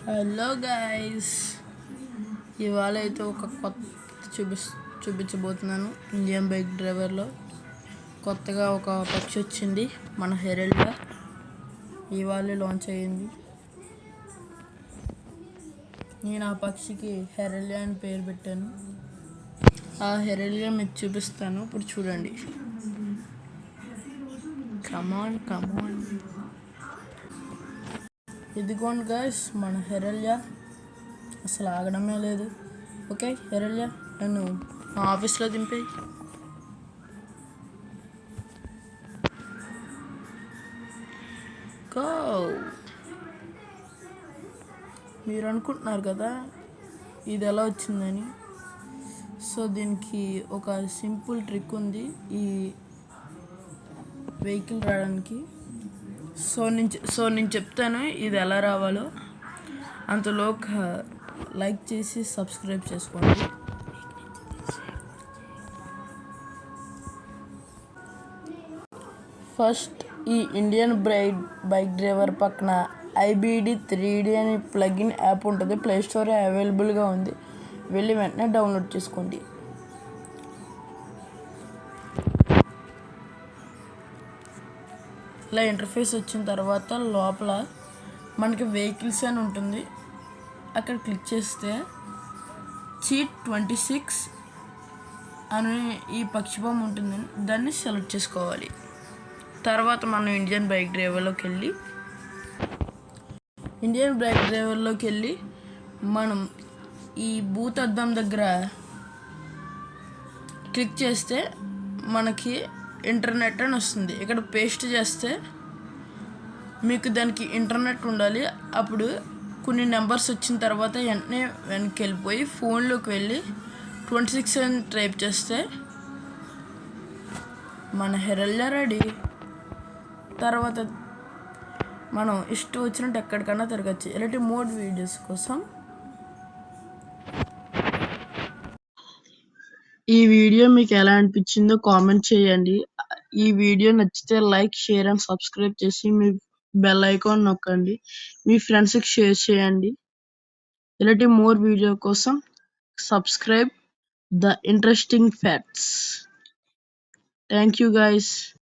Hello guys, ఇవాళ అయితే ఒక కొత్త చూపించబోతున్నాను. ఇండియన్ బైక్ డ్రైవర్లో కొత్తగా ఒక పక్షి వచ్చింది, మన హెరెల్యా. ఇవాళ లాంచ్ అయ్యింది. నేను ఆ పక్షికి హెరెల్యా అని పేరు పెట్టాను. ఆ హెరెల్యా మీకు చూపిస్తాను, ఇప్పుడు చూడండి. కమాన్ కమాన్, ఇదిగోండి గైస్ మన హెరెల్యా. అసలు ఆగడమే లేదు. ఓకే హెరెల్యా, నన్ను మా ఆఫీస్లో దింపేయి. గో. మీరు అనుకుంటున్నారు కదా ఇది ఎలా వచ్చిందని. సో దీనికి ఒక సింపుల్ ట్రిక్ ఉంది ఈ వెహికల్ రావడానికి. సో నేను చెప్తాను ఇది ఎలా రావాలో. అంతలోగా లైక్ చేసి సబ్స్క్రైబ్ చేసుకోండి. ఫస్ట్ ఈ ఇండియన్ బైక్ డ్రైవర్ పక్కన IBD 3D అని ప్లగిన్ యాప్ ఉంటుంది. ప్లేస్టోర్ అవైలబుల్గా ఉంది, వెళ్ళి వెంటనే డౌన్లోడ్ చేసుకోండి. ఇలా ఇంటర్ఫేస్ వచ్చిన తర్వాత లోపల మనకి వెహికల్స్ అని ఉంటుంది. అక్కడ క్లిక్ చేస్తే చీట్ 26 అని ఈ పక్షి బొమ్మ ఉంటుంది, దాన్ని సెలెక్ట్ చేసుకోవాలి. తర్వాత మనం ఇండియన్ బైక్ డ్రైవర్లోకి వెళ్ళి మనం ఈ బూత్ అద్దం దగ్గర క్లిక్ చేస్తే మనకి ఇంటర్నెట్ అని వస్తుంది. ఇక్కడ పేస్ట్ చేస్తే మీకు దానికి ఇంటర్నెట్ ఉండాలి. అప్పుడు కొన్ని నెంబర్స్ వచ్చిన తర్వాత వెంటనే వెనక్కి వెళ్ళిపోయి ఫోన్లోకి వెళ్ళి 26 అని టైప్ చేస్తే మన హెరెల్యా రెడీ. తర్వాత మనం ఇష్టం వచ్చినట్టు ఎక్కడికన్నా తిరగచ్చు. ఇలాంటి మోడ్ వీడియోస్ కోసం ఈ వీడియో మీకు ఎలా అనిపించిందో కామెంట్ చేయండి. ఈ వీడియో నచ్చితే లైక్, షేర్ అండ్ సబ్స్క్రైబ్ చేసి మీ బెల్ ఐకాన్ నొక్కండి. మీ ఫ్రెండ్స్కి షేర్ చేయండి. ఇలాంటి మోర్ వీడియో కోసం subscribe the interesting facts. Thank you guys.